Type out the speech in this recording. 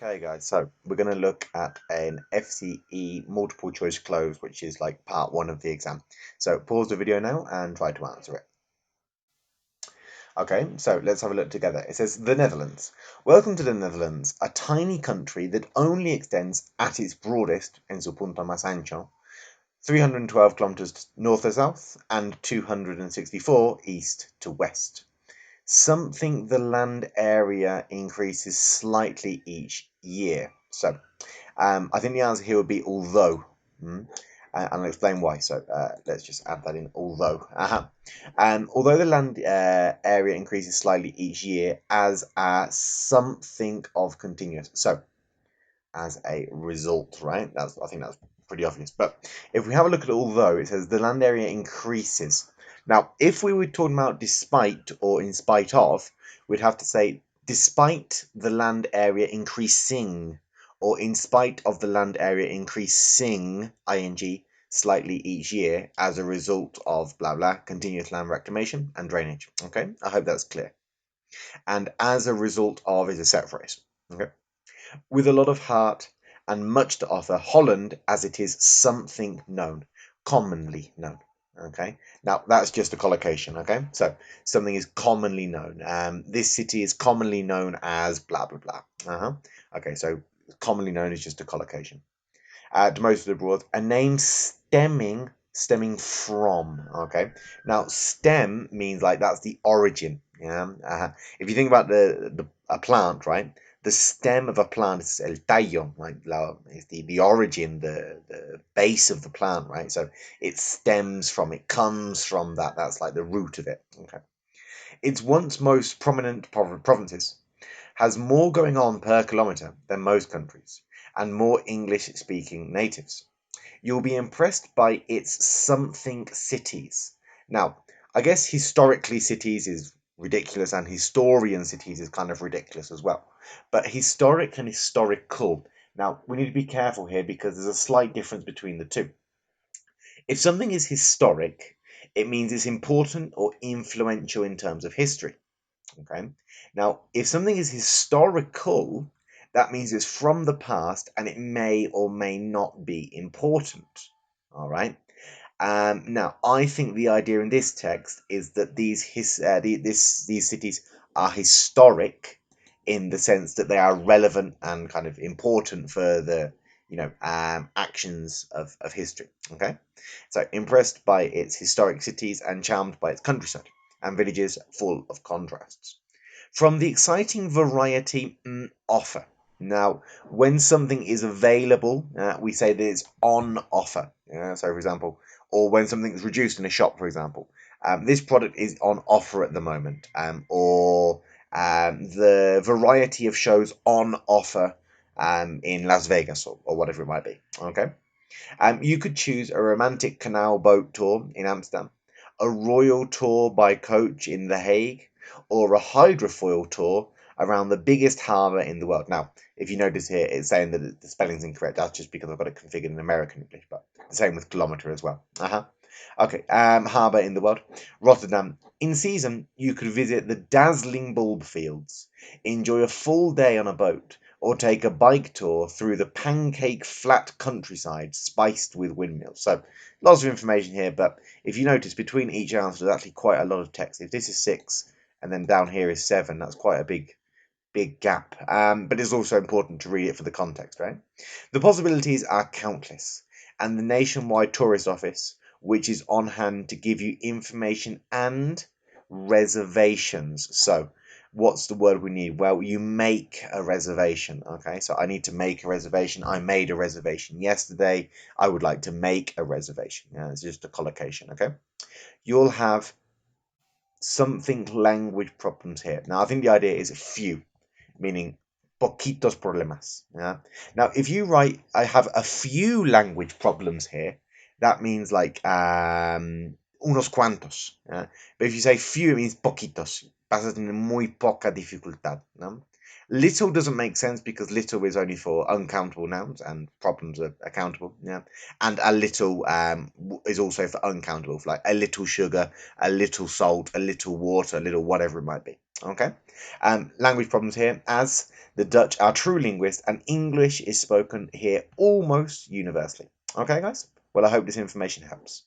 Okay, guys, so we're going to look at an FCE multiple choice cloze, which is like part one of the exam. So pause the video now and try to answer it. Okay, so let's have a look together. It says the Netherlands. Welcome to the Netherlands, a tiny country that only extends at its broadest, en su punto más ancho, 312 kilometers north to south and 264 east to west. Something the land area increases slightly each year. So I think the answer here would be although, and I'll explain why. So let's just add that in, although. Although the land area increases slightly each year as something of continuous. So as a result, right? I think that's pretty obvious. But if we have a look at although, it says the land area increases. Now, if we were talking about despite or in spite of, we'd have to say despite the land area increasing, or in spite of the land area increasing, ing, slightly each year as a result of blah blah, continuous land reclamation and drainage. Okay, I hope that's clear. And as a result of is a set phrase. Okay. With a lot of heart and much to offer, Holland, as it is something known, commonly known. Okay, now that's just a collocation. Okay, so something is commonly known. This city is commonly known as blah blah blah. Okay, so commonly known is just a collocation. To most of the broad, a name stemming from. Okay, now stem means like that's the origin. Yeah, if you think about a plant, right? The stem of a plant is el tallo, like is the origin, the base of the plant, right? So it stems from, it comes from that. That's like the root of it. Okay, its once most prominent provinces has more going on per kilometre than most countries, and more English-speaking natives. You'll be impressed by its something cities. Now, I guess historically cities is ridiculous, and historian cities is kind of ridiculous as well. But historic and historical. Now, we need to be careful here because there's a slight difference between the two. If something is historic, it means it's important or influential in terms of history. Okay. Now, if something is historical, that means it's from the past and it may or may not be important. All right. Now, I think the idea in this text is that these cities are historic in the sense that they are relevant and kind of important for the actions of history. Okay, so impressed by its historic cities and charmed by its countryside and villages full of contrasts. From the exciting variety offer. Now, when something is available, we say that it's on offer. So, for example, or when something is reduced in a shop, for example, this product is on offer at the moment, or the variety of shows on offer in Las Vegas or whatever it might be. Okay. You could choose a romantic canal boat tour in Amsterdam, a royal tour by coach in The Hague, or a hydrofoil tour around the biggest harbour in the world. Now, if you notice here, it's saying that the spelling's incorrect. That's just because I've got it configured in American English, but the same with kilometre as well. Okay, harbour in the world. Rotterdam. In season, you could visit the dazzling bulb fields, enjoy a full day on a boat, or take a bike tour through the pancake flat countryside spiced with windmills. So lots of information here, but if you notice between each answer there's actually quite a lot of text. If this is 6 and then down here is 7, that's quite a big gap. But it's also important to read it for the context, right? The possibilities are countless, and the Nationwide Tourist Office, which is on hand to give you information and reservations. So what's the word we need? Well, you make a reservation. Okay, so I need to make a reservation. I made a reservation yesterday. I would like to make a reservation. Yeah, it's just a collocation. Okay, you'll have something language problems here. Now, I think the idea is few, meaning poquitos problemas. Yeah. Now, if you write, I have a few language problems here, that means like unos cuantos. Yeah? But if you say few, it means poquitos. Vas a tener muy poca dificultad. No? Little doesn't make sense because little is only for uncountable nouns and problems are accountable. Yeah, and a little is also for uncountable, for like a little sugar, a little salt, a little water, a little whatever it might be. Okay, language problems here as the Dutch are true linguists, and English is spoken here almost universally. Okay, guys? Well, I hope this information helps.